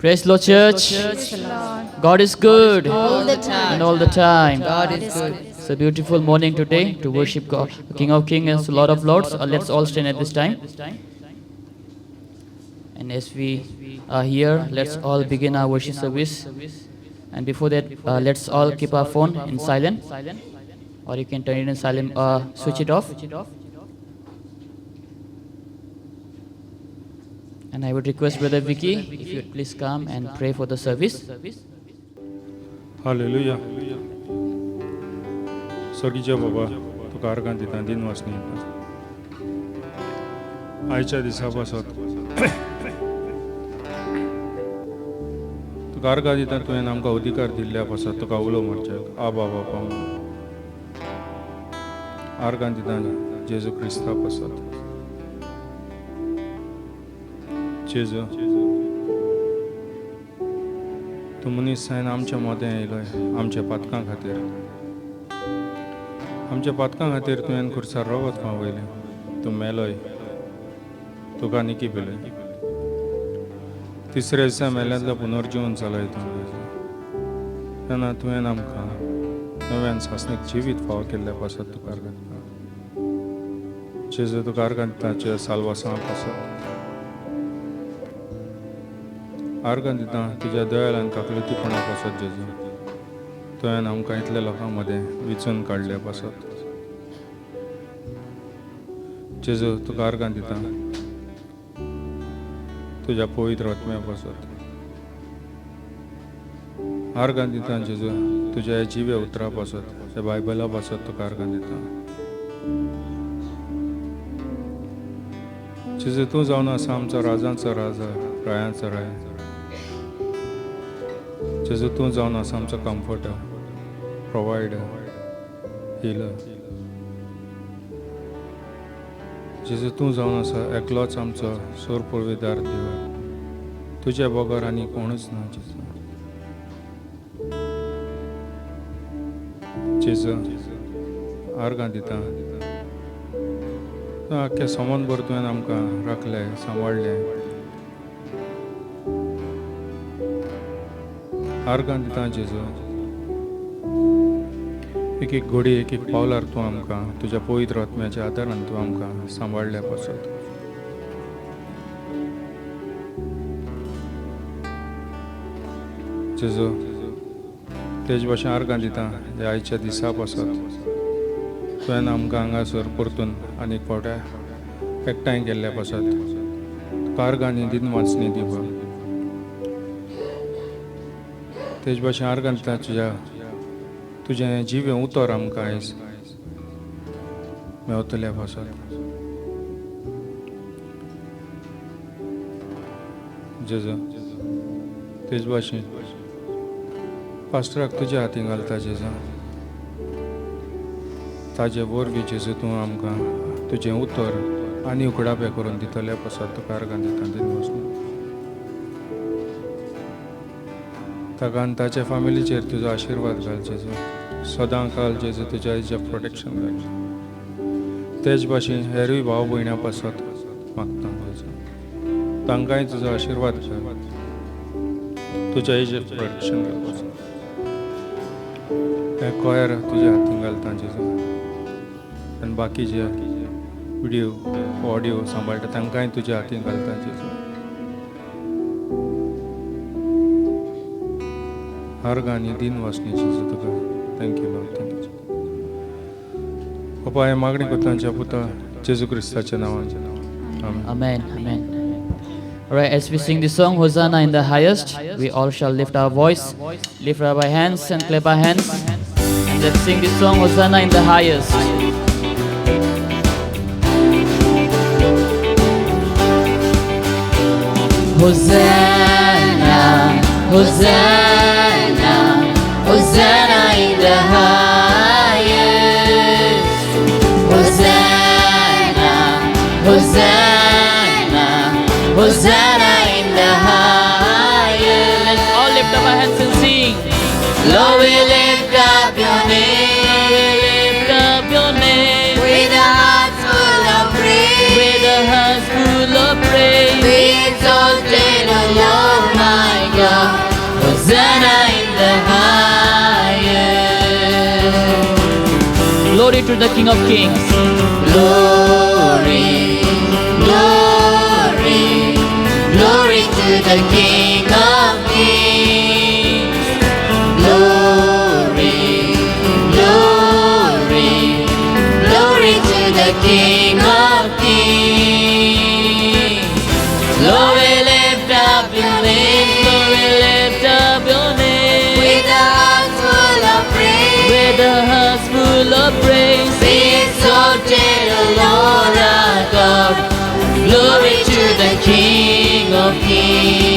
Praise Lord Church. God is good All the time. and all the time. God is good. It's a beautiful morning today to worship God, King of Kings and Lord of Lords. Let's all stand at this time. And as we are here, let's all begin our worship service. And before that, let's all keep our phone in silent, or you can turn it in silent, switch it off. And I would request Brother Vicky, if you would please come and pray for the service. Hallelujah. स्वर्गीय बाबा तुका आर्गां दिता दिन वासनी आयच्या दिसा पासत तुका आर्गां दिता तुवें आमकां अधिकार दिल्ल्या पासत तुका उलो मारचे आबा बापा आर्गां दिता जेजू क्रिस्ता पासत जेजू तूं मनीसायन आमच्या मोदें येयलोय आमच्या पातकां खातीर आमच्या पातकां खातीर तुवें खुर्सार रगत व्हांवयलें तूं मेलोय तुका निकी पेलय तिसऱ्या दिसा मेल्यांतलो पुनर्जीवन जालोय तूं तेन्ना तुवें आमकां नव्यान सासणीक जिवीत फाव केल्ल्या पासत तुका आर्गां दिता जेजू तुका आर्गां दिता साल्वासां पासत आर्गां दिता तुज्या दयाळान काकलुतीपणा पासत जेजू तुवें आमकां इतल्या लोकां मदें विचून काडल्या पासत जेजू तुका आर्गां दिता तुज्या पवित्र आत्म्या पासत आर्गां दिता जेजू तुज्या जिवे उतरा पासत त्या बायबला पासत तुका आर्गां दिता जेजू तूं जावन आसा आमचो राजांचो राजा रायांचो राय जेजू तूं जावन आसा आमचो कम्फर्टर प्रोवायडर हिलर जेजू तूं जावन आसा एकलोच आमचो सोर पळवीदार देव तुज्या बोगार आनी कोणूच ना जेजू आर्गां दिता आख्या सोमनभर तुवें आमकां राखलें सांबाळलें आर्गां दिता जेजू एक एक घडी एक एक पावलार तूं आमकां तुज्या पवित्र आत्म्याच्या आदारान तूं आमकां सांबाळल्या पासत जेजू तेज भाशेन आर्गां दिता ह्या आयच्या दिसा पासत तुवें आमकां हांगासर परतून आनीक फावट्या एकठांय केल्ल्या पासत तुका आर्गां आनी दिन वाचणी दिवप तेज भाशेन आर्गां दिता तुजें जिवें उतर आमकां आयज मेवतल्या पासत जेजू तेज भाशेन पास्टराक तुज्या हातीन घालता जेजू ताजे वरवीं जेजू तूं आमकां तुजें उतर आनी उकडापें करून दितल्या पासत तुका आर्गां दिता दिन वचून ताका आनी ताच्या फॅमिलीचेर तुजो आशिर्वाद घाल जेजू सदां काल जेजू तुज्या हेजें प्रोटेक्शन घाल तेज भाशेन हेरूय भाव भयण्या पासत मागता जेजू तांकांय तुजो आशिर्वाद घाल तुज्या हेजें प्रोटेक्शन घाल हे कोयर तुज्या हातीन घालता जेजू आनी बाकीचे व्हिडियो ऑडियो सांबाळटा तांकांय तुज्या हातीन घालता जेजू आर्गां आनी दिन वाचणी जेजू तुका थँक्यू लॉर्ड थँक्यू पप्पा हे मागणी करता आमच्या पुता जेजू क्रिस्ताच्या नांवान Amen. Amen. Alright, as we sing this song, Hosanna in the highest, we all shall lift our voice, lift up our hands and clap our hands, and let's sing this song, Hosanna in the highest. Hosanna, Hosanna, Hosanna in the highest. Hosanna, Hosanna, Hosanna in the highest. Let's all lift up our hands and sing. Lord, we lift up your name. We lift up your name. With a heart full of praise. With a heart full of praise. We exalted, O Lord my God. Glory to the King of Kings. Glory, glory, glory to the King of Kings. Glory, glory, glory to the King of Kings. Lord, we lift up your name. Lord, we lift up your name. With a heart full of praise, With a heart full of praise. be exalted, O Lord our God. Glory to the King of Kings.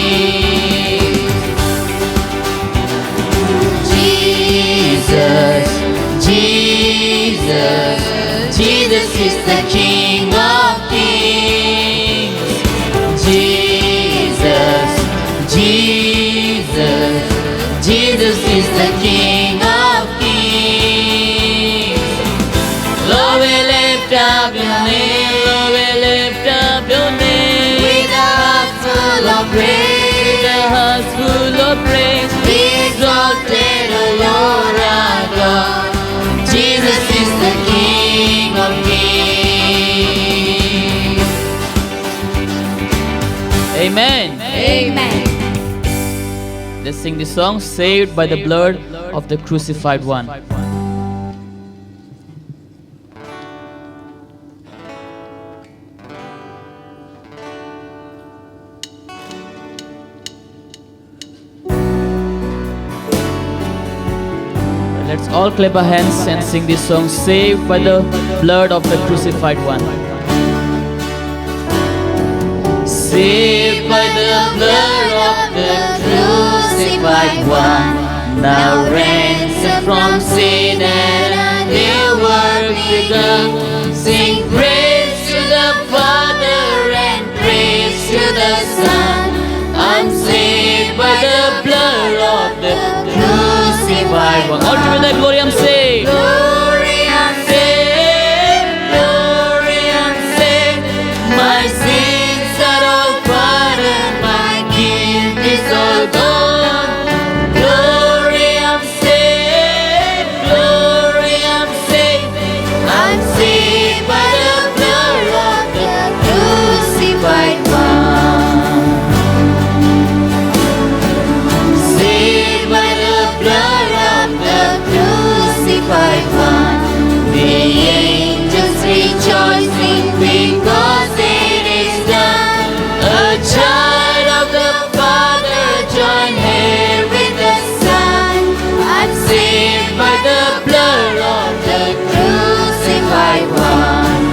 Jesus, Jesus, Jesus is the King of Kings. Jesus, Jesus, Jesus is the King of Kings. Lord, we lift up your name. Lord, we lift up your name. With a heart full of praise, With a heart full of praise. be exalted, O Lord our God. Jesus is the King of Kings. Amen. Amen. Let's sing the song, Saved by the Blood of the Crucified One. Let's all clap our hands and sing this song, Saved by the Blood of the Crucified One. Saved by the blood of the crucified one, now ransomed from sin and a new work begun. Sing praise to the Father and praise to the Son. I'm saved by the blood of the crucified one. All together, glory, I'm saved. Glory, I'm saved. Glory, I'm saved. My sins are all pardoned. My guilt is all gone. Glory, I'm saved. Glory, I'm saved. I'm saved by the blood of the crucified one. Saved by the blood of the crucified one. The angels rejoicing because it is done. A child of the Father join here with the Son. I'm saved by the blood of the crucified one.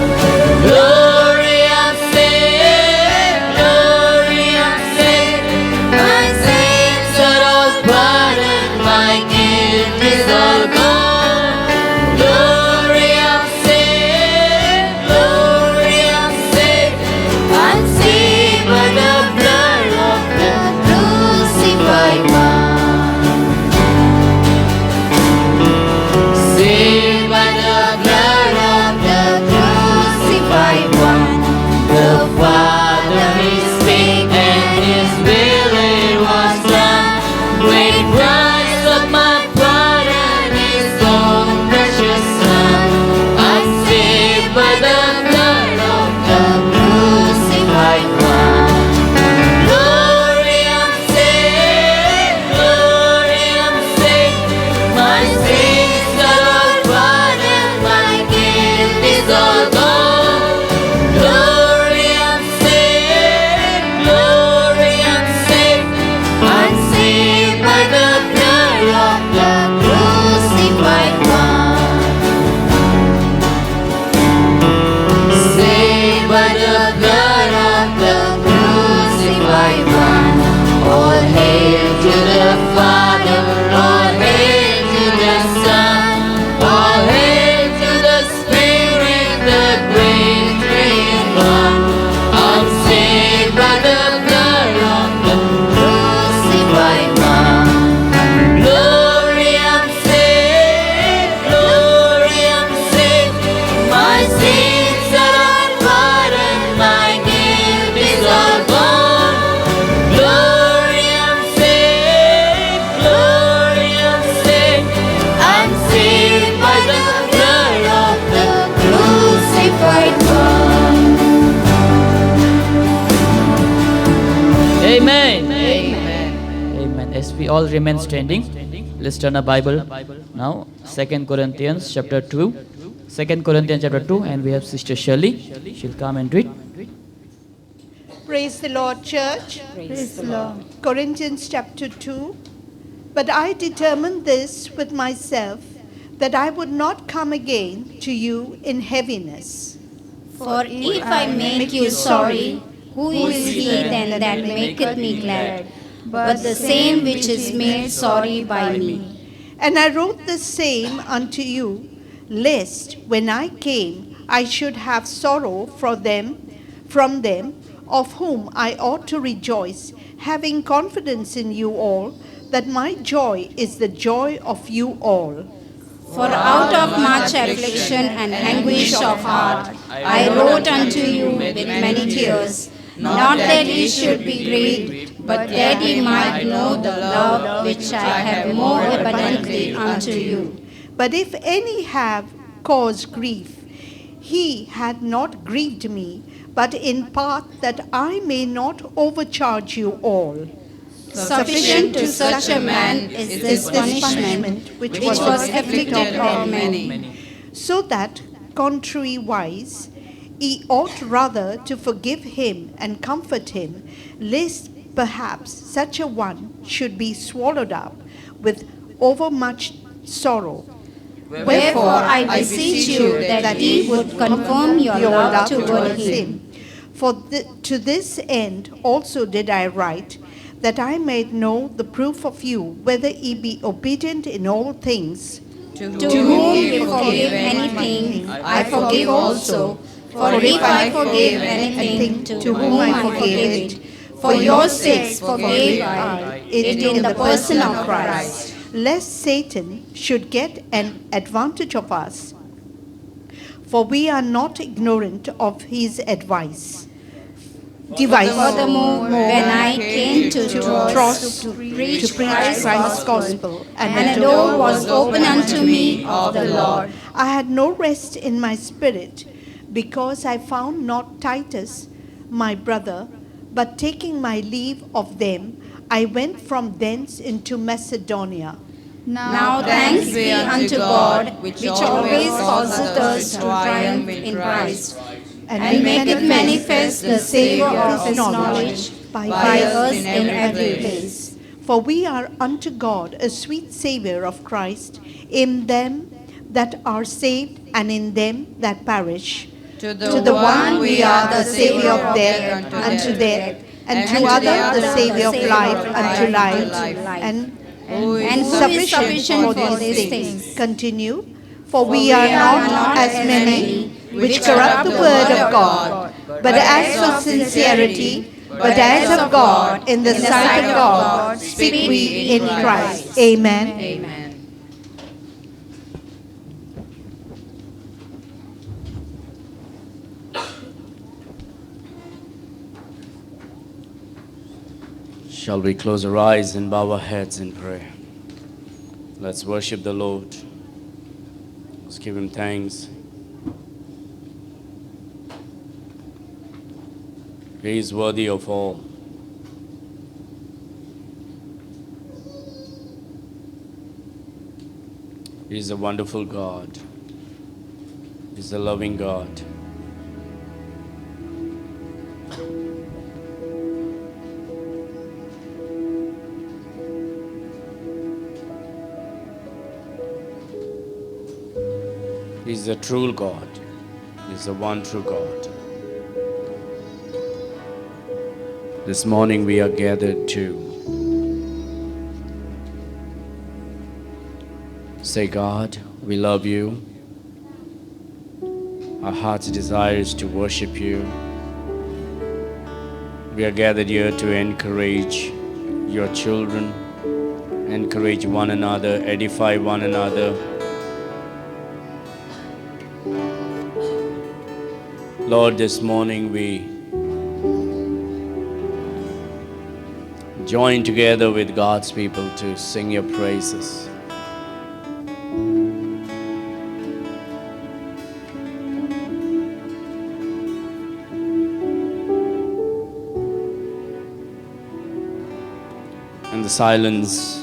Glory, I'm saved. Glory, I'm saved. My sins are all pardoned. My guilt is all gone. Glory, I'm we all remain standing. Let's turn a Bible now. 2 Corinthians chapter 2. 2 Corinthians chapter 2, and we have Sister Shirley. She'll come and read. Praise the Lord, church. Praise the Lord. Corinthians chapter 2. But I determined this with myself, that I would not come again to you in heaviness. For if I make you sorry, who is he then that maketh me glad? But the same which is made sorry by me. And I wrote the same unto you, lest when I came I should have sorrow from them, of whom I ought to rejoice, having confidence in you all, that my joy is the joy of you all. For out of much affliction and anguish of heart I wrote unto you with many tears, not that ye should be grieved, but that ye might know the love which I have more abundantly unto you. But if any have caused grief, he had not grieved me, but in part that I may not overcharge you all. Sufficient to such a man is this punishment which was afflicted of many. So that, contrariwise, ye ought rather to forgive him and comfort him, lest perhaps such a one should be swallowed up with overmuch sorrow. Wherefore I beseech you that ye would confirm your love toward him. For to this end also did I write, that I may know the proof of you, whether ye be obedient in all things. To whom you forgive anything, I forgive also. For if I forgive anything, to whom I forgive it. For your sakes forgave I it in the person of Christ. Lest Satan should get an advantage of us. For we are not ignorant of his device. Furthermore, when I came to Troas to preach Christ's gospel, and a door was opened unto me of the Lord, I had no rest in my spirit, because I found not Titus, my brother, but taking my leave of them, I went from thence into Macedonia. Now thanks be unto God, which always causeth us to triumph in Christ, and maketh manifest the savour of his knowledge by us in every place. For we are unto God a sweet savour of Christ in them that are saved and in them that perish. To the one we are the Saviour of death unto death, and to other the Saviour of life unto life, and who is sufficient for these things. Continue. For we are not as many which corrupt the word of God, but as for sincerity, but as of God, in the sight of God, speak we in Christ. Amen. Amen. Shall we close our eyes and bow our heads in prayer? Let's worship the Lord. Let's give him thanks. He is worthy of all. He is a wonderful God. He is a loving God. He is the true God. He is the one true God. This morning we are gathered to say, God, we love you. Our heart's desire is to worship you. We are gathered here to encourage your children, encourage one another, edify one another. Lord, this morning we join together with God's people to sing your praises. And the silence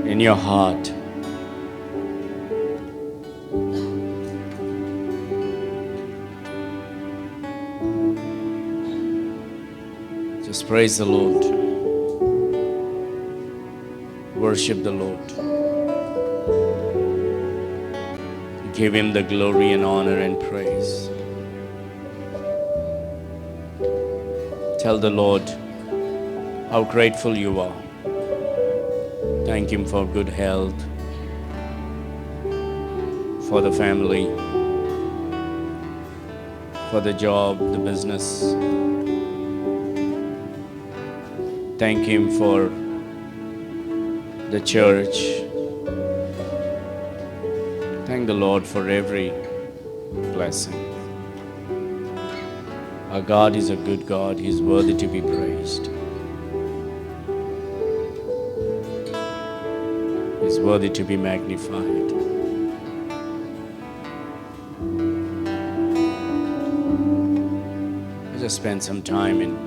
in your heart, just praise the Lord, worship the Lord, give Him the glory and honor and praise. Tell the Lord how grateful you are. Thank Him for good health, for the family, for the job, the business. Thank Him for the church. Thank the Lord for every blessing. Our God is a good God. He is worthy to be praised. He is worthy to be magnified. Let's just spend some time in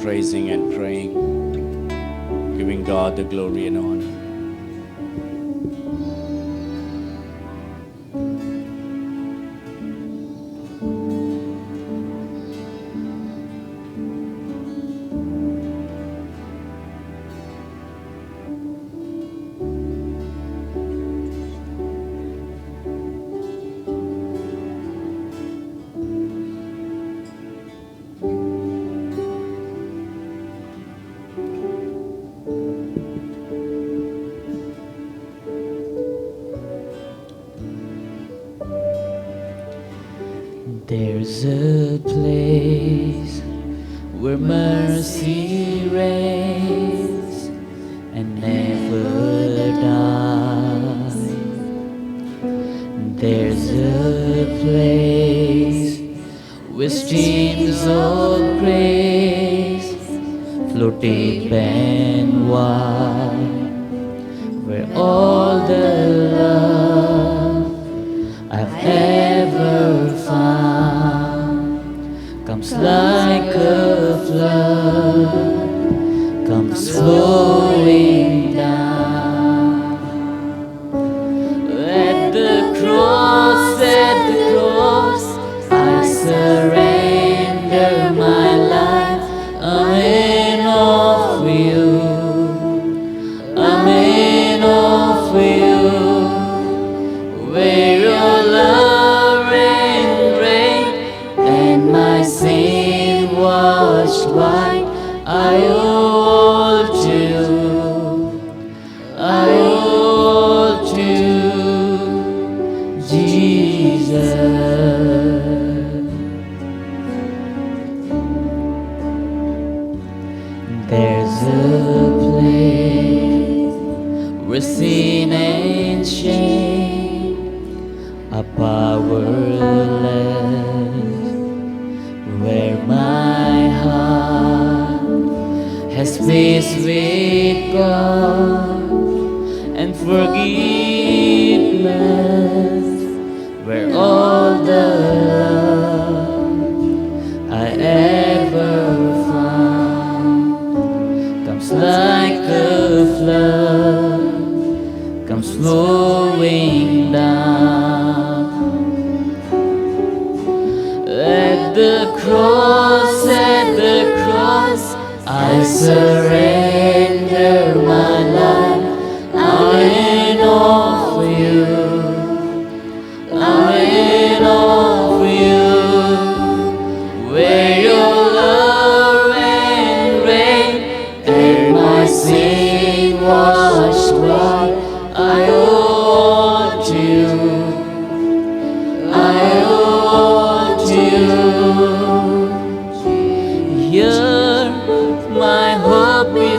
praising and praying, giving God the glory and honor. There's a place where mercy reigns and never dies. There's a place with streams of grace flow deep and wide, where all the love I've ever found comes like a flood, comes flowing down. At the cross, I surrender my life. I'm in awe of you. I'm in awe of you. Where your love and grace and my sin washed white, I owe all to you. I owe all to you, Jesus. There's a place where sin and shame are powerless, where my heart has peace with God and forgiveness, where all the love I ever found comes like a flood, comes flowing down. At the cross, I surrender my life. I'm in awe of you. I'm in awe of you. Where your love and rain and my sin washed white, I owe all to you. I owe all to you. Here my hope is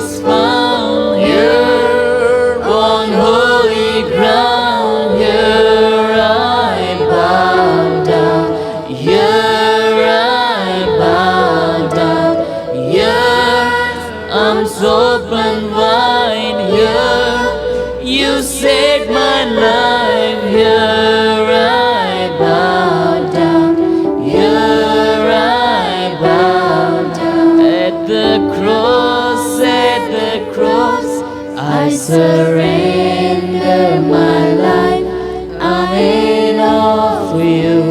in awe for you.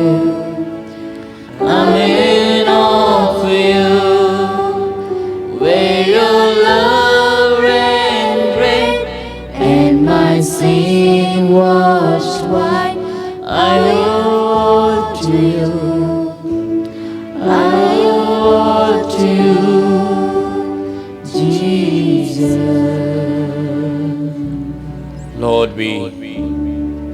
I'm in awe for you. Where your love ran great and my sin washed white, I owe to you. I owe to you, Jesus. Lord, we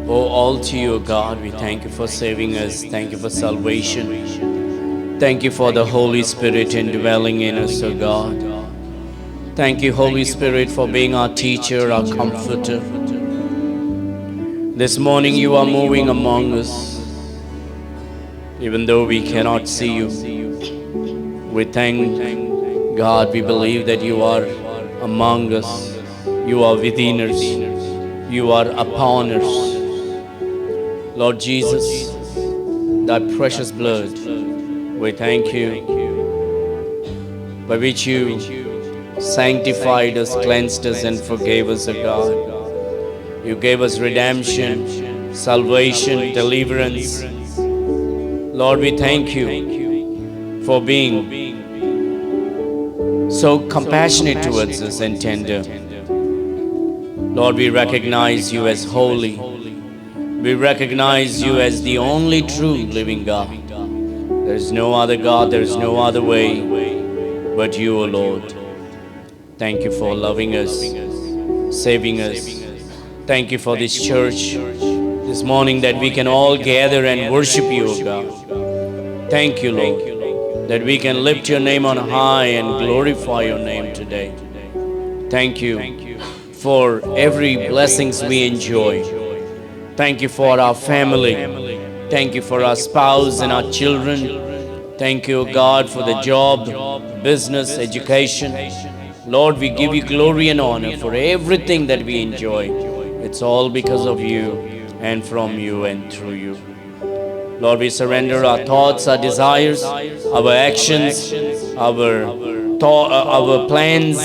owe all to you, God. We thank you for saving us. Thank you for salvation. Thank you for the Holy Spirit indwelling in us, O God. Thank you, Holy Spirit, for being our teacher, our comforter. This morning you are moving among us. Even though we cannot see you, we thank God. We believe that you are among us. You are within us. You are upon us. Lord Jesus, thy precious blood, we thank you, by which you sanctified us, cleansed us, and forgave us, O God. You gave us redemption, salvation, deliverance. Lord, we thank you for being so compassionate towards us and tender. Lord, we recognize you as holy. We recognize you as the only true living God. There is no other God, there is no other way but you, O Lord. Thank you for loving us, saving us. Thank you for this church this morning, that we can all gather and worship you, O God. Thank you, Lord, that we can lift your name on high and glorify your name today. Thank you for every blessings we enjoy. Thank you for our family. Thank you for our spouse and our children. Thank you, God, for the job, business, education. Lord, we give you glory and honor for everything that we enjoy. It's all because of you and from you and through you. Lord, we surrender our thoughts, our desires, our actions, our plans.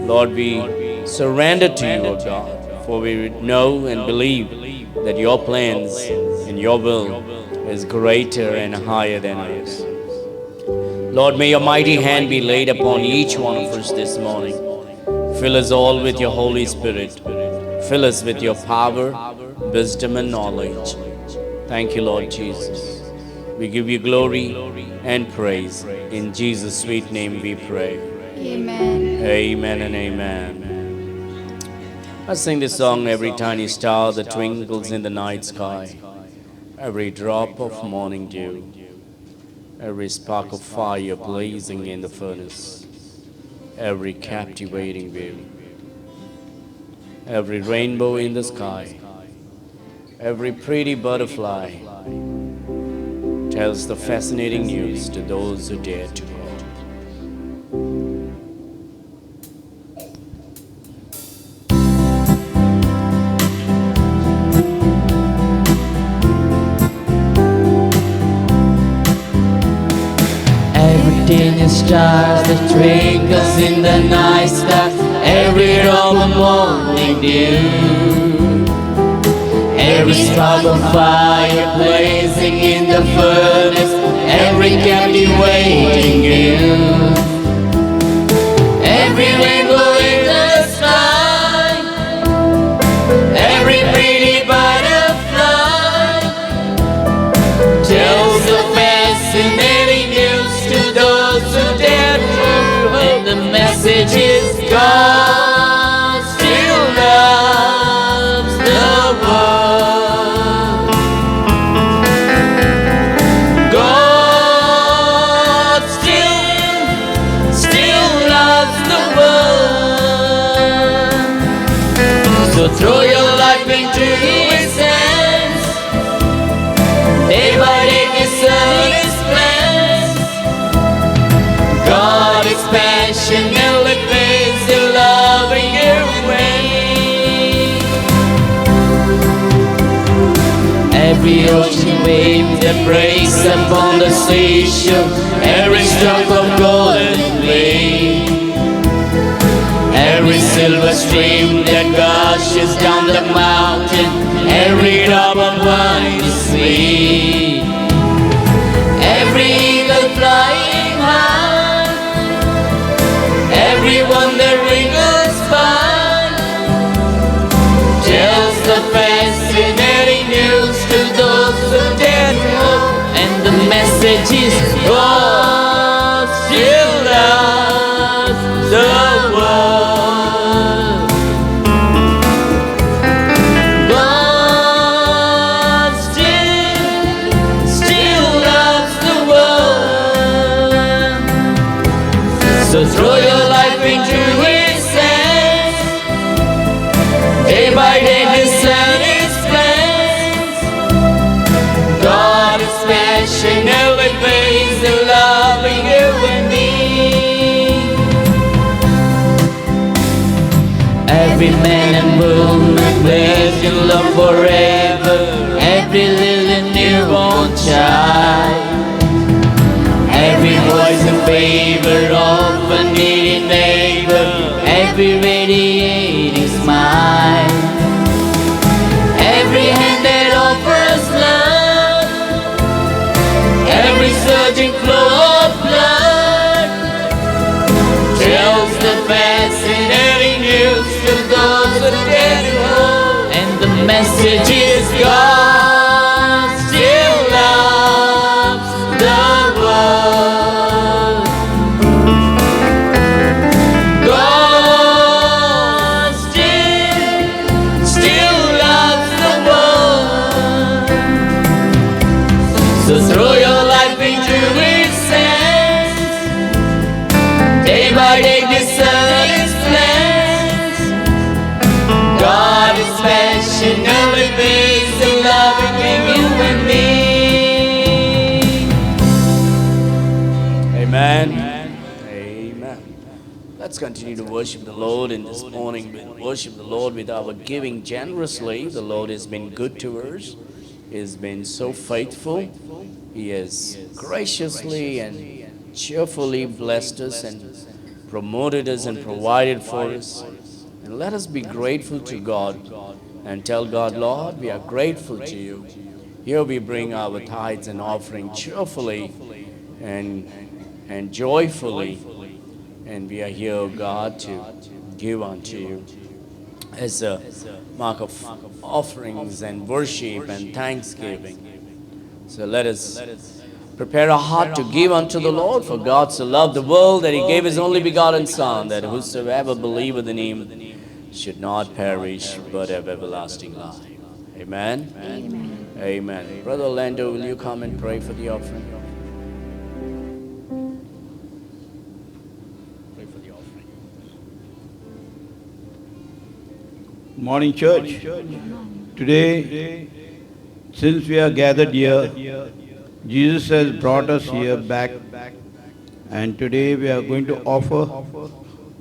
Lord, we surrender to you, O God, for we know and believe that your plans and your will is greater and higher than ours. Lord, may your mighty hand be laid upon each one of us this morning. Fill us all with your Holy Spirit. Fill us with your power, wisdom, and knowledge. Thank you, Lord Jesus. We give you glory and praise. In Jesus' sweet name we pray. Amen. Amen and amen. I sing this song, every tiny star that twinkles in the night sky, every drop of morning dew, every spark of fire blazing in the furnace, every captivating view, every rainbow in the sky, every pretty butterfly tells the fascinating news to those who dare to go. Tiny stars that twinkles in the night sky, every drop of morning dew, every spark of fire blazing in the furnace, every captivating view, every rainbow in the sky, every pretty butterfly tells the fascinating news to those who dare to, and the message is God still loves the world. God still loves the world. So throw your life into His hands. Day by day discern His plans. God is passionately plays the loving your way. Every ocean wave that breaks upon the seashore, every stroke of golden flame, every silver stream that gushes down the mountain, every every drop of wine is sweet. Every eagle flying high, everyone that wrinkles fine, tells the fascinating news to those who dare to hope. And the message is God still loves the world. God still loves the world. So throw your life into His hands. Day by day discern His plans. God is passionately based in loving you and me. Every man and woman lives in love forever. Every little newborn child, every voice in favor of a needy neighbor, every radiating smile, every hand that offers love, every surging flow of blood, tells the fascinating news to those who dare to hope. And the message is God still loves the world. God still loves the world. So throw your life into His hands. Day by day discern His plans. God is passionately based in loving you and me. Amen. Amen. Let's continue to worship the Lord in this morning. Worship the Lord with our giving generously. The Lord has been good to us. He has been so faithful. He has graciously and cheerfully blessed us and promoted us and provided for us. And let us be grateful to God and tell God, Lord, we are grateful to you. Here we bring our tithes and offering cheerfully and joyfully. And we are here, God, to give unto you as a mark of offerings and worship and thanksgiving. So let us prepare our heart to give unto the Lord, for God so loved the world that He gave His only begotten Son, that whosoever believeth in Him should not perish but have everlasting life. Amen? Amen. Amen. Brother Orlando, will you come and pray for the offering? Pray for the offering. Morning, church. Today, since we are gathered here, Jesus has brought us here back, and today we are going to offer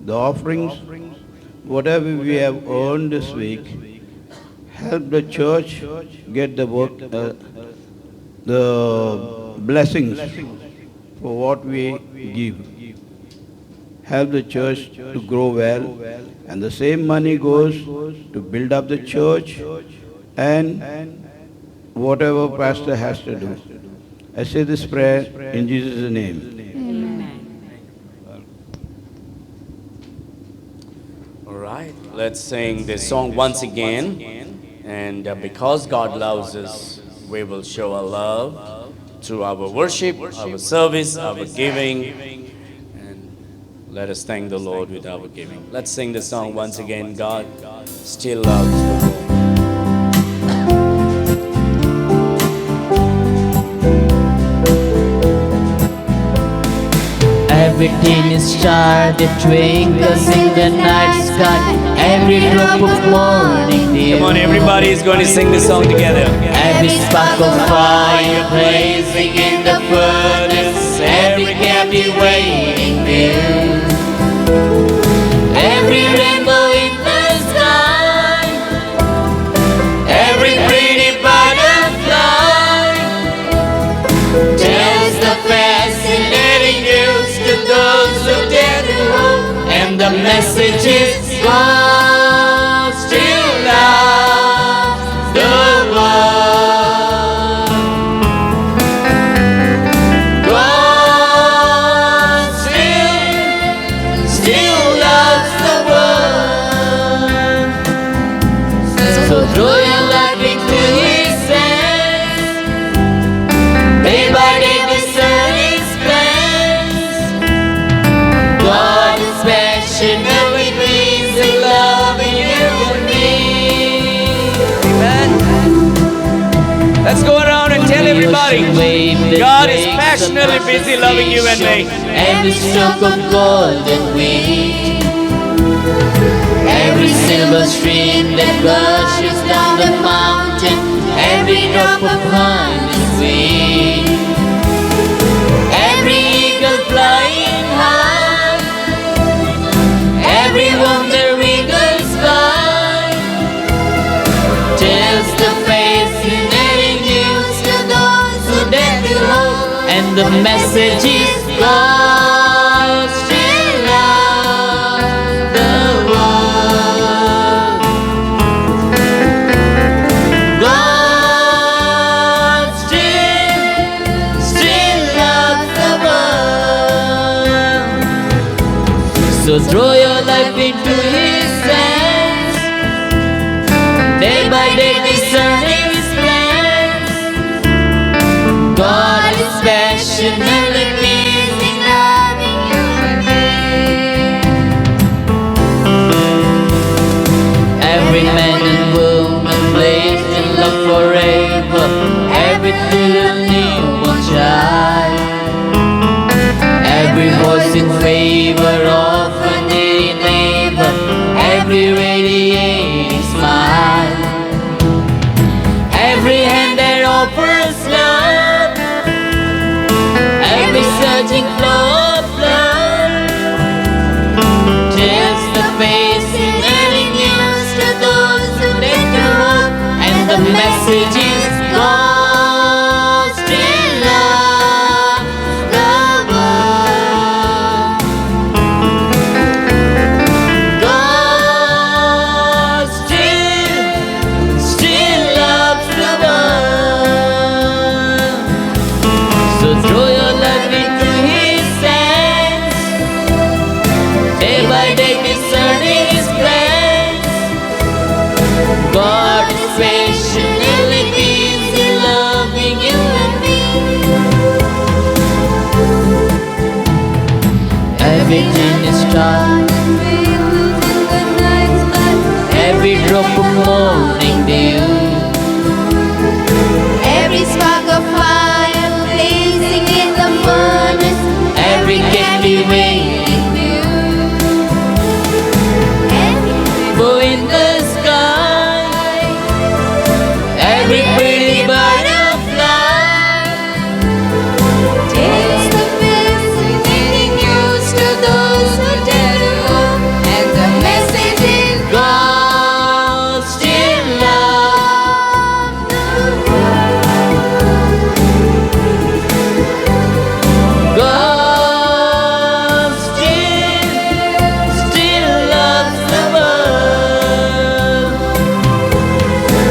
the offerings, whatever we have earned this week. Help the church get the work, the blessings for what we give. Help the church to grow well, and the same money goes to build up the church and whatever pastor has to do. I say this prayer in Jesus' name. All right, let's sing this song once again. And because God loves us, we will show our love through our worship, our service, our giving. And let us thank the Lord with our giving. Let's sing the song once again. God still loves the world. Every teeny star that twinkles in the night sky, every drop of morning dew. Come on, everybody is going to sing this song together. Every spark of fire blazing in the furnace, every captivating view. Every rainbow in the sky, every pretty butterfly, tells the fascinating news to those who dare to hope. And the message is God still loves the world. tell everybody, God is passionately busy loving you and me. Every stroke of golden wheat, every silver stream that gushes down the mountain, every drop of honey sweet, every eagle flying high, every wonder eagles fly, tells the fascinating news to those who dare to hope, and the message is God still loves the world. God still loves the world. So throw your life into His hands, day by day discerning His plans. God is passionately busy loving you and me. Every man and woman placed in love forever, every little newborn child, every voice in favor of a needy neighbor, every radiating smile, every hand that offers love, every surging flow of love, tells the fascinating news to those who dare to hope, and the message is God still loves the world. God still loves the world. So throw your life into His hands, day by day discerning His plans. God is patiently busy loving you and me. Everything is dark, every drop of morning dew, every spark of fire blazing in the furnace, every captivating view, every rainbow in the sky, every pretty butterfly, tells the fascinating news to those who dare to hope, and the message is God still loves the world. God still loves the world.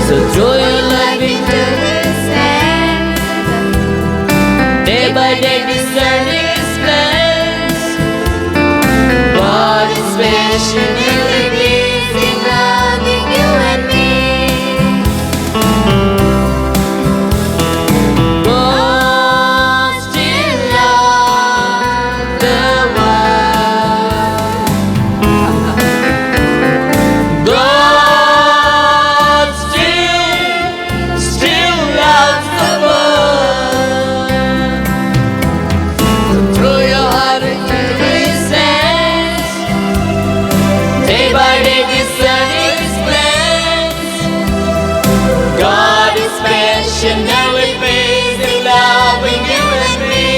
So throw your life into His hands, day by day discerning His plans. God is passionately busy loving you and me. God still loves the world. God still loves the world. So throw your heart into His hands, day by day discerning His plans. God is passionately busy loving you and me.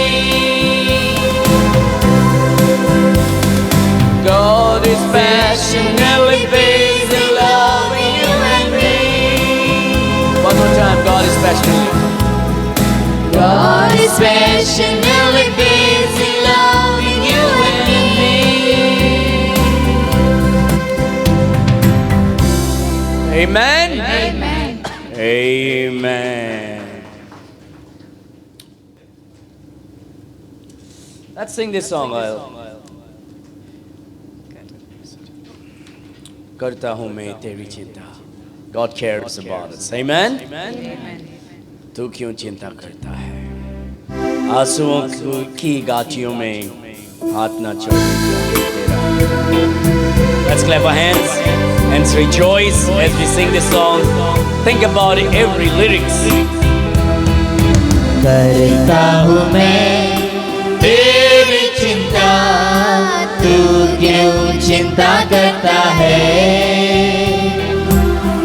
God is passionately busy loving you and me. One more time, God is passionately. God is passionately busy loving you and me. Amen. Amen. Amen. Let's sing this song. करता हूँ मैं तेरी चिंता. God cares about us. Amen. तू क्यों चिंता करता है? आंसुओं की गांठियों में हाथ ना छोड़ तेरा. Let's clap our hands and rejoice as we sing this song. Think about it, every lyrics. करता हूँ मैं तेरी चिंता, तू क्यों चिंता करता है?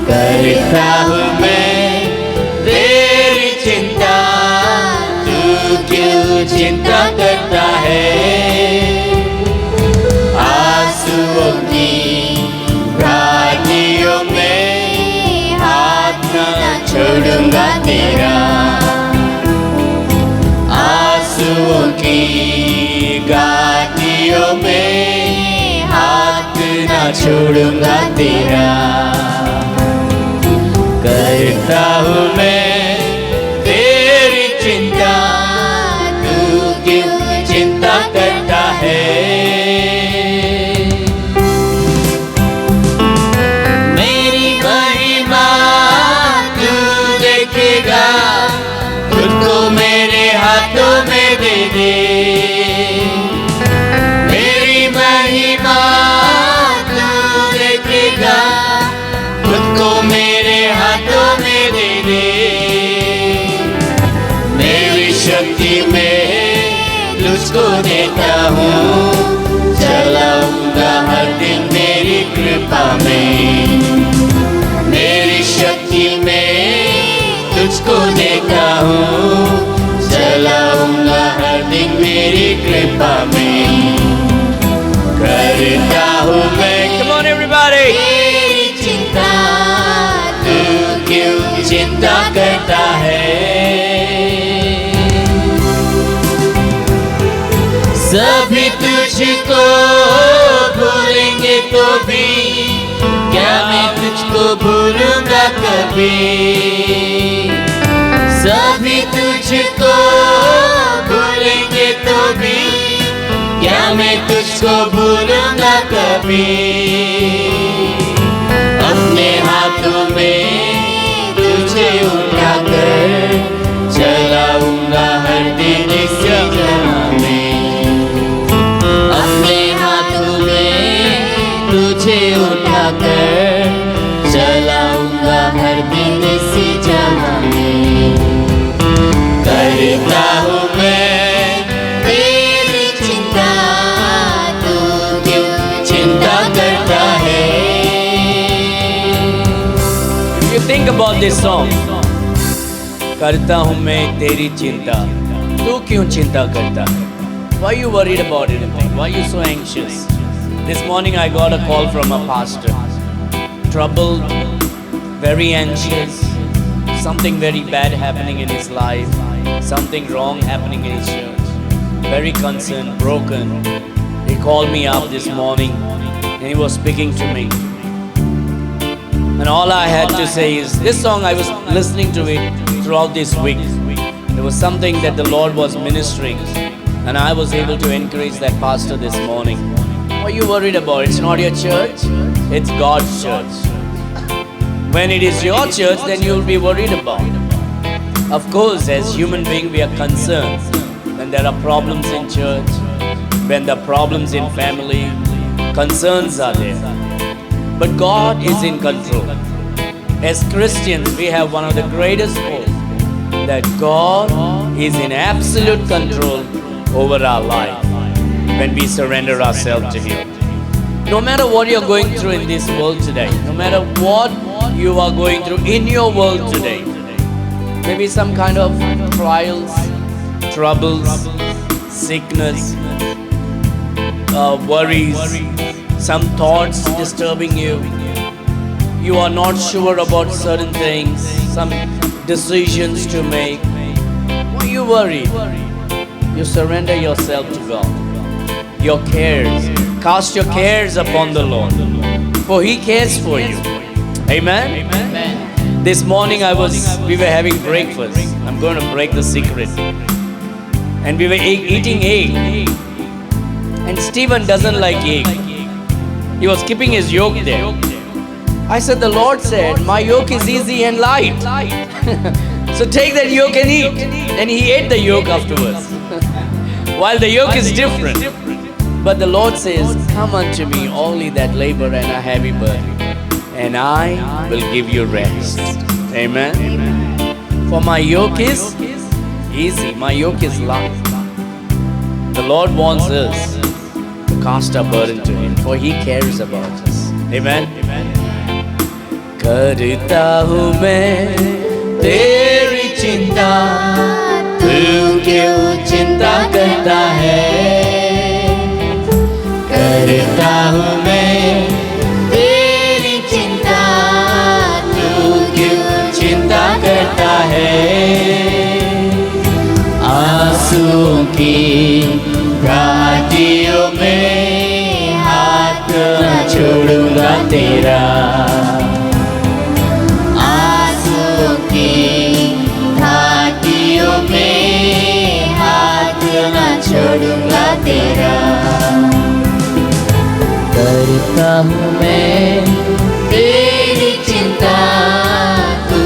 करता हूँ मैं तेरी चिंता, तू क्यों चिंता करता है? आंसुओं की घाटियों में हाथ न छोड़ूंगा तेरा, आंसुओं की घाटियों में हाथ न छोड़ूंगा तेरा। करता हूँ मैं तेरी चिंता, तू क्यों चिंता करता है? मेरी महिमा तू देखेगा, खुद को मेरे हाथों में दे दे। मेरी महिमा तू देखेगा, खुद को मेरे हाथों में दे दे। मेरी शक्ति में तुझको देता हूँ, चलाऊंगा हर दिन मेरी कृपा में। मेरी शक्ति में तुझको देता हूँ, चलाऊंगा हर दिन मेरी कृपा में। करता हूँ मैं, come on everybody, तेरी चिंता, तू क्यों चिंता करता है? सभी तुझको भूलेंगे तो भी क्या मैं तुझको भूलूंगा कभी? सभी तुझको भूलेंगे तो भी क्या मैं तुझको भूलूंगा कभी? अपने हाथों में तुझे उठाकर चलाऊंगा हर दिन इस जगह में। अपने हाथों में तुझे उठाकर चलाऊंगा हर दिन इस जगह में। करता हूँ मैं तेरी चिंता, तू क्यों चिंता करता है? You think about this song. करता हूँ मैं तेरी चिंता, तू क्यों चिंता करता है? Why you worried about anything? Why you so anxious? This morning I got a call from a pastor. Troubled, very anxious, something very bad happening in his life, something wrong happening in his church. Very concerned, broken. He called me up this morning and he was speaking to me. And all I had to say is, this song I was listening to it throughout this week. There was something that the Lord was ministering, and I was able to encourage that pastor this morning. What are you worried about? It's not your church, it's God's church. When it is your church, then you will be worried about. Of course, as human beings, we are concerned when there are problems in church, when there are problems in family, concerns are there. But God is in control. As Christians, we have one of the greatest hope, that God is in absolute control over our life when we surrender ourselves to Him. No matter what you're going through in this world today, no matter what you are going through in your world today, maybe some kind of trials, troubles, sickness, worries, some thoughts disturbing you. You are not sure about certain things, some decisions to make. Why are you worried? You surrender yourself to God. Your cares, cast your cares upon the Lord, for He cares for you. Amen? Amen. This morning we were having breakfast. I'm going to break the secret. And we were eating egg. And Stephen doesn't like egg. He was keeping his yoke there. I said, the Lord said, my yoke is easy and light. So take that yoke and eat. And he ate the yoke afterwards. While the yoke is different. But the Lord says, come unto me, all ye that labor and are heavy burden, and I will give you rest. Amen. For my yoke is easy. My yoke is light. The Lord wants us to cast our burden to Him, for He cares about us. Amen. करता हूँ मैं तेरी चिंता, तू क्यों चिंता करता है? करता हूँ मैं तेरी चिंता, तू क्यों चिंता करता है? आंसुओं की घाटियों में हाथ न छोड़ूंगा तेरा, आंसुओं की घाटियों में हाथ न छोड़ूंगा तेरा। करता हूँ मैं तेरी चिंता, तू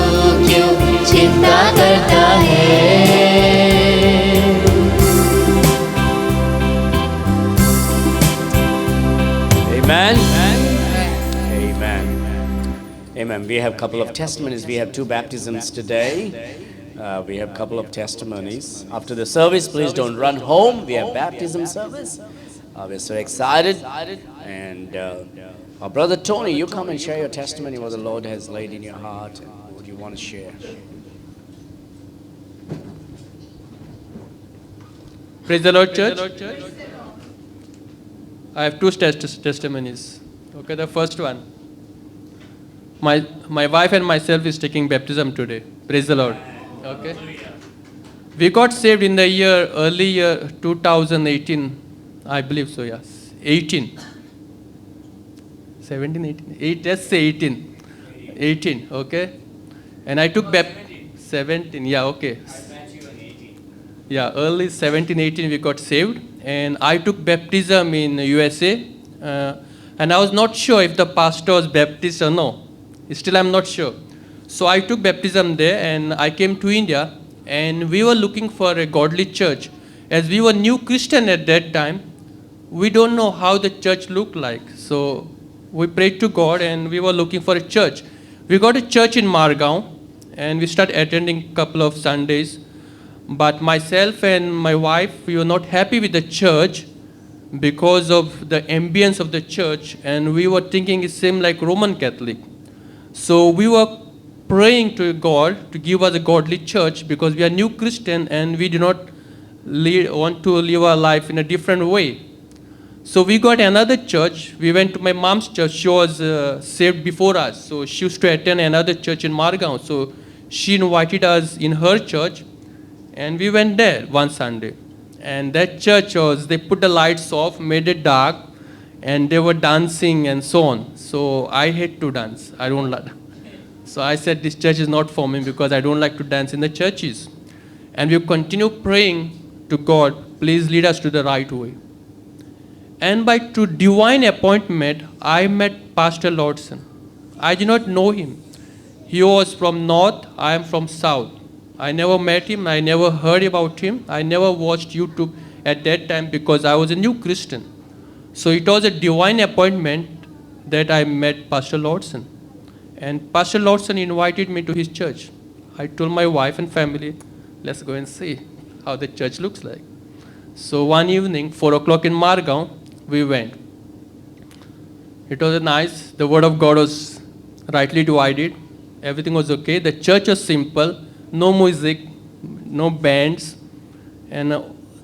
क्यों चिंता करता है? Amen. Amen. Amen. We have a couple of testimonies. We have 2 baptisms today. We have a couple of testimonies. After the service, please don't run home. We have baptism service. We're so excited. And our brother Tony, you come and share your testimony, what the Lord has laid in your heart and what you want to share. Praise the Lord, church. I have 2 testimonies. Okay, the first one. My wife and myself is taking baptism today. Praise the Lord. Okay. We got saved in the early year 2018. I believe so, yes. 18. 17, 18. Let's say 18. 18, okay. And I took 17, yeah, okay. Yeah, early 17, 18 we got saved. And I took baptism in USA. And I was not sure if the pastor was Baptist or no. Still I'm not sure. So I took baptism there and I came to India. And we were looking for a godly church. As we were new Christian at that time, we don't know how the church looked like. So we prayed to God and we were looking for a church. We got a church in Margao and we started attending a couple of Sundays. But myself and my wife, we were not happy with the church because of the ambience of the church, and we were thinking it seemed like Roman Catholic. So we were praying to God to give us a godly church because we are new Christian and we do not want to live our life in a different way. So we got another church. We went to my mom's church. She was saved before us. So she used to attend another church in Margao. So she invited us in her church. And we went there one Sunday. And that church they put the lights off, made it dark, and they were dancing and so on. So I hate to dance. I don't like. So I said, this church is not for me because I don't like to dance in the churches. And we continue praying to God, please lead us to the right way. And by to divine appointment, I met Pastor Lordson. I did not know him. He was from north, I am from south. I never met him, I never heard about him, I never watched YouTube at that time because I was a new Christian. So it was a divine appointment that I met Pastor Lordson. And Pastor Lordson invited me to his church. I told my wife and family, let's go and see how the church looks like. So one evening, 4 o'clock in Margao, we went. It was nice, the word of God was rightly divided, everything was okay, the church was simple, no music, no bands, and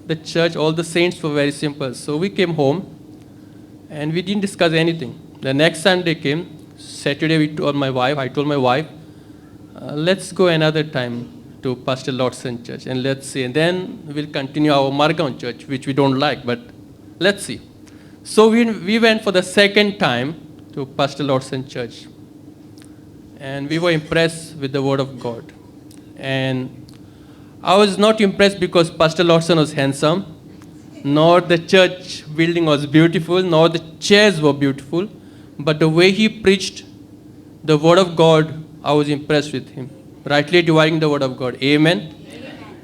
the church, all the saints were very simple. So we came home, and we didn't discuss anything. The next Sunday came, Saturday I told my wife, let's go another time to Pastor Lordson church, and let's see, and then we'll continue our Margao church, which we don't like, but let's see. So we went for the second time to Pastor Lordson church, and we were impressed with the word of God. And I was not impressed because Pastor Lordson was handsome, nor the church building was beautiful, nor the chairs were beautiful, but the way he preached the word of God, I was impressed with him, rightly dividing the word of God. Amen.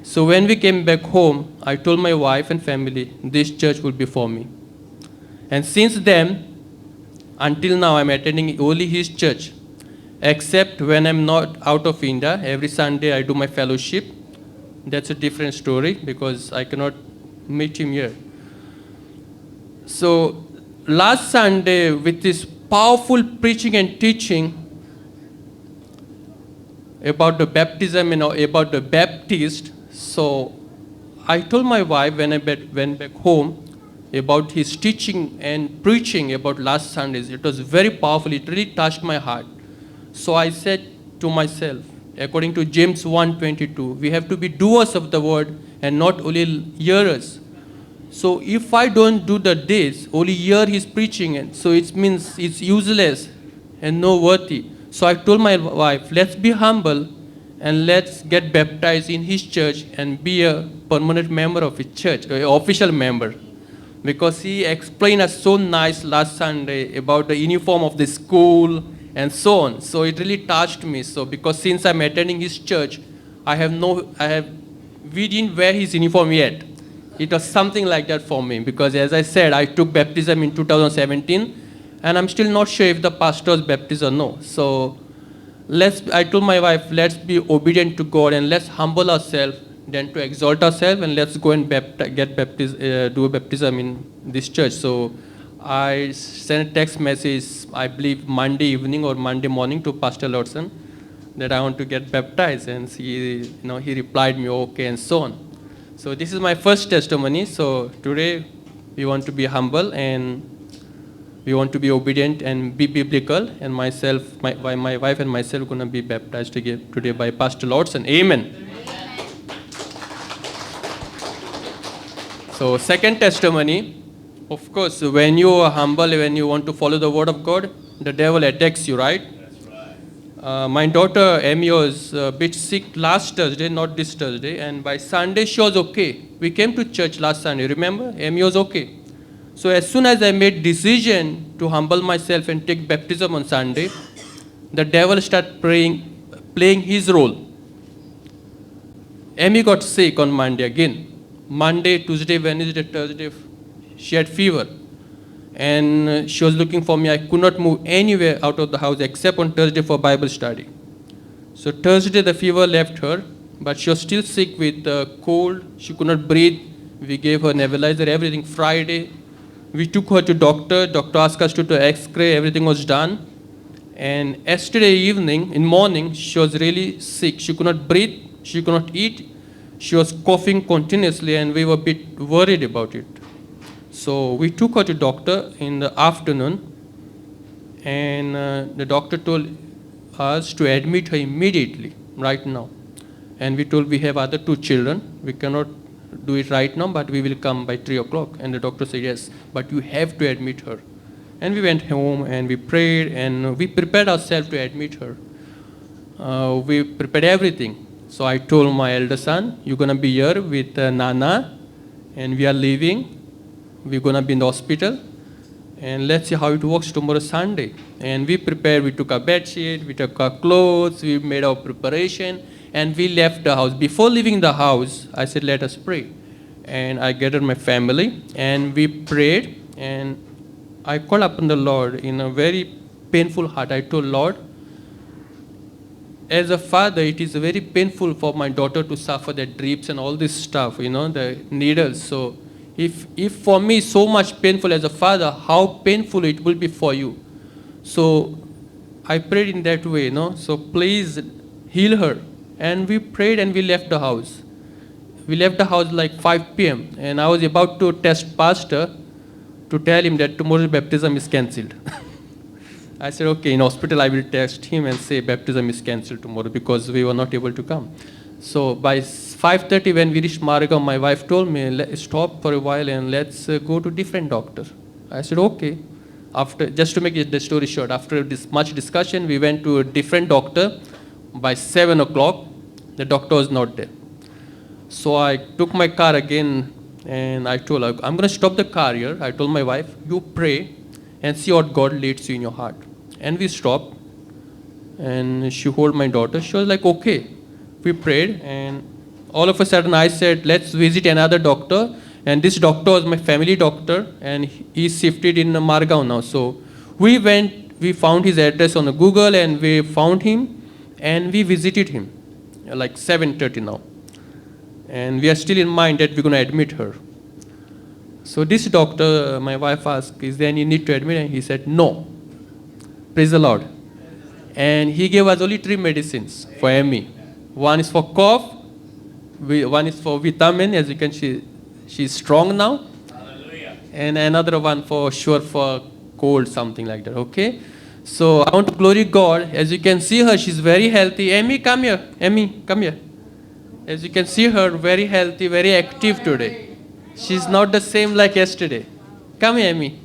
So when we came back home, I told my wife and family, this church will be for me. And since then, until now, I'm attending only his church. Except when I'm not out of India, every Sunday I do my fellowship. That's a different story because I cannot meet him here. So last Sunday, with this powerful preaching and teaching about the baptism and about the Baptist, so I told my wife when I went back home about his teaching and preaching about last Sundays. It was very powerful. It really touched my heart. So I said to myself, according to James 1:22, we have to be doers of the word and not only hearers. So if I don't do the days, only hear his preaching, and so it means it's useless and no worthy. So I told my wife, let's be humble and let's get baptized in his church and be a permanent member of his church, an official member. Because he explained us so nice last Sunday about the uniform of the school and so on. So it really touched me. So because since I'm attending his church, we didn't wear his uniform yet. It was something like that for me because as I said, I took baptism in 2017 and I'm still not sure if the pastor's baptized or no. So I told my wife, let's be obedient to God and let's humble ourselves than to exalt ourselves, and let's go and do a baptism in this church. So I sent a text message, I believe Monday evening or Monday morning to Pastor Lordson that I want to get baptized, and he replied me okay and so on. So this is my first testimony. So today we want to be humble and we want to be obedient and be biblical, and my wife and myself are going to be baptized today by Pastor Lordson. Amen. So second testimony, of course, when you are humble, when you want to follow the word of God, the devil attacks you, right? That's right. My daughter Amy was a bit sick last Thursday, not this Thursday, and by Sunday she was okay. We came to church last Sunday, remember? Amy was okay. So as soon as I made decision to humble myself and take baptism on Sunday, the devil started playing his role. Amy got sick on Monday again. Monday, Tuesday, Wednesday, Thursday, she had fever. And she was looking for me. I could not move anywhere out of the house except on Thursday for Bible study. So Thursday the fever left her, but she was still sick with cold. She could not breathe. We gave her nebulizer, everything. Friday, we took her to doctor. Doctor asked us to do X-ray. Everything was done. And yesterday in morning, she was really sick. She could not breathe. She could not eat. She was coughing continuously, and we were a bit worried about it. So we took her to doctor in the afternoon, and the doctor told us to admit her immediately, right now. And we told we have other 2 children. We cannot do it right now, but we will come by 3 o'clock. And the doctor said, yes, but you have to admit her. And we went home and we prayed and we prepared ourselves to admit her. We prepared everything. So I told my elder son, you're going to be here with Nana, and we are leaving. We're going to be in the hospital, and let's see how it works tomorrow Sunday. And we prepared, we took our bed sheet, we took our clothes, we made our preparation, and we left the house. Before leaving the house, I said, let us pray. And I gathered my family, and we prayed, and I called upon the Lord in a very painful heart. I told Lord, as a father, it is very painful for my daughter to suffer the drips and all this stuff, the needles. So if for me so much painful as a father, how painful it will be for you. So I prayed in that way, So please heal her. And we prayed and we left the house. We left the house like 5 p.m. And I was about to text pastor to tell him that tomorrow's baptism is cancelled. I said, okay, in hospital I will text him and say baptism is cancelled tomorrow because we were not able to come. So by 5:30 when we reached Margam, my wife told me, stop for a while and let's go to different doctor. I said, okay. Just to make the story short, after this much discussion, we went to a different doctor. By 7 o'clock, the doctor was not there. So I took my car again and I told her, I'm going to stop the car here. I told my wife, you pray and see what God leads you in your heart. And we stopped and she held my daughter. She was like, okay. We prayed and all of a sudden I said, let's visit another doctor. And this doctor was my family doctor and he's shifted in Margao now. So we found his address on Google and we found him and we visited him like 7:30 now. and we are still in mind that we're going to admit her. So this doctor, my wife asked, is there any need to admit? And he said, no. Praise the Lord. And he gave us only 3 medicines for Amy. One is for cough, one is for vitamin, as you can see, she's strong now. Hallelujah. And another one for sure for cold, something like that, okay? So I want to glory God. As you can see her, she's very healthy. Amy, come here. Amy, come here. As you can see her, very healthy, very active today. She's not the same like yesterday. Come here, Amy.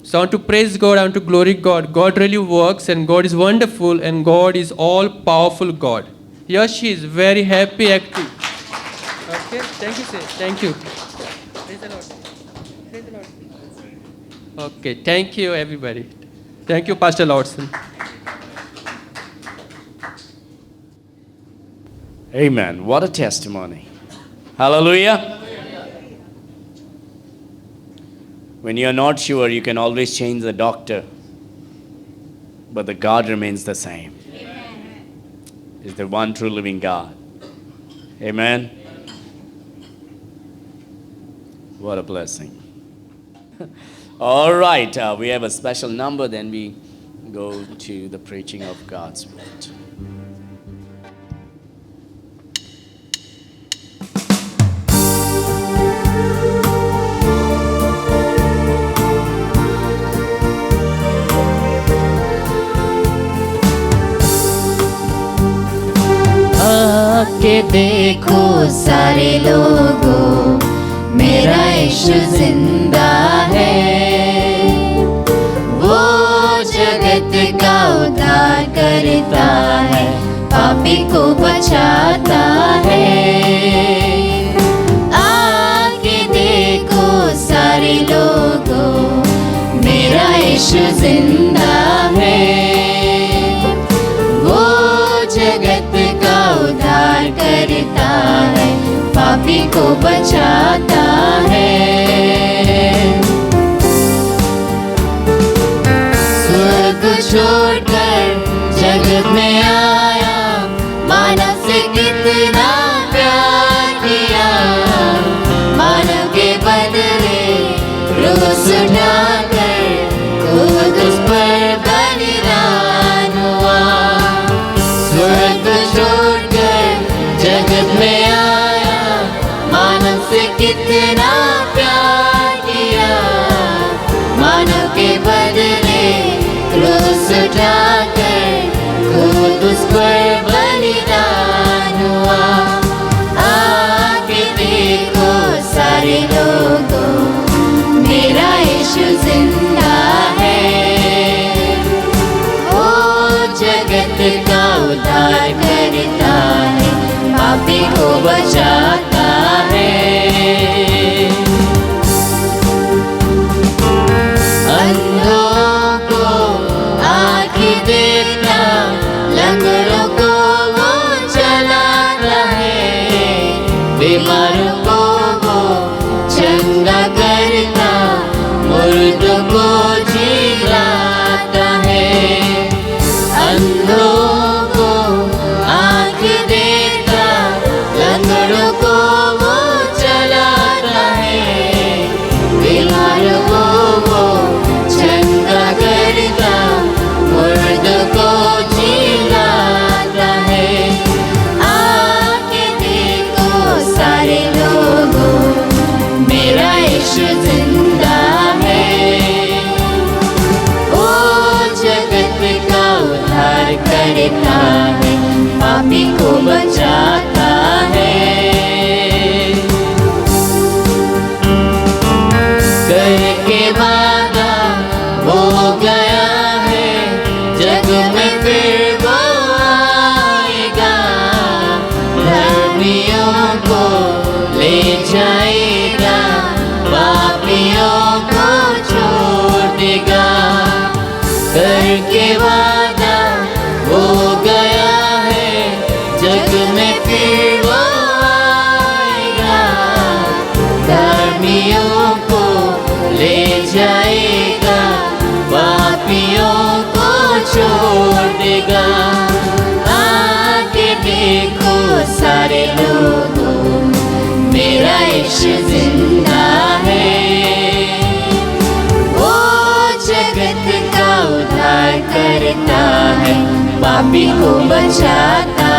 So I want to praise God, I want to glory God. God really works and God is wonderful and God is all-powerful God. Here she is, very happy, active. Okay, thank you, sir. Thank you. Praise the Lord. Praise the Lord. Okay, thank you, everybody. Thank you, Pastor Lordson. Amen. What a testimony. Hallelujah. When you're not sure, you can always change the doctor, but the God remains the same. Is the one true living God. Amen. What a blessing. All right, we have a special number, then we go to the preaching of God's word. आके देखो सारे लोगों, मेरा यीशु जिंदा है। वो जगत का उद्धार करता है, पापी को बचाता है। आके देखो सारे लोगों, मेरा यीशु जिंदा है। वो जगत का उद्धार करता है, पापी को बचाता है। स्वर्ग छोड़कर जगत में आया, मानव से कितना प्यार किया। मानव के बदले क्रूस उठाकर खुद उस पर बलिदान हुआ। स्वर्ग छोड़कर जगत में आया, मानव से कितना प्यार किया। मानव के बदले क्रूस उठाकर खुद उस पर बलिदान हुआ। आके देखो सारे लोगों, मेरा यीशु जिंदा है। वो जगत का उद्धार करता है, पापी को बचाता है। अंधों को आँखें देता, लंगड़ों को वो चलाता है। बीमारों को वो चंगा करता, मुर्दों को जिलाता है। अंधों को आँखें देता, लंगड़ों को वो चलाता है। बीमारों को वो चंगा करता, मुर्दों को जिलाता है। आके देखो सारे लोगों, मेरा यीशु जिंदा है। वो जगत का उद्धार करता है, पापी को बचाता है। करके वादा हो गया है, जग में फिर वो आएगा। धर्मियों को ले जाएगा, पापियों को छोड़ देगा। करके वादा हो गया है, जग में फिर वो आएगा। धर्मियों को ले जाएगा, पापियों को छोड़ देगा। आके देखो सारे लोगों, मेरा यीशु जिंदा है। वो जगत का उद्धार करता है, पापी को बचाता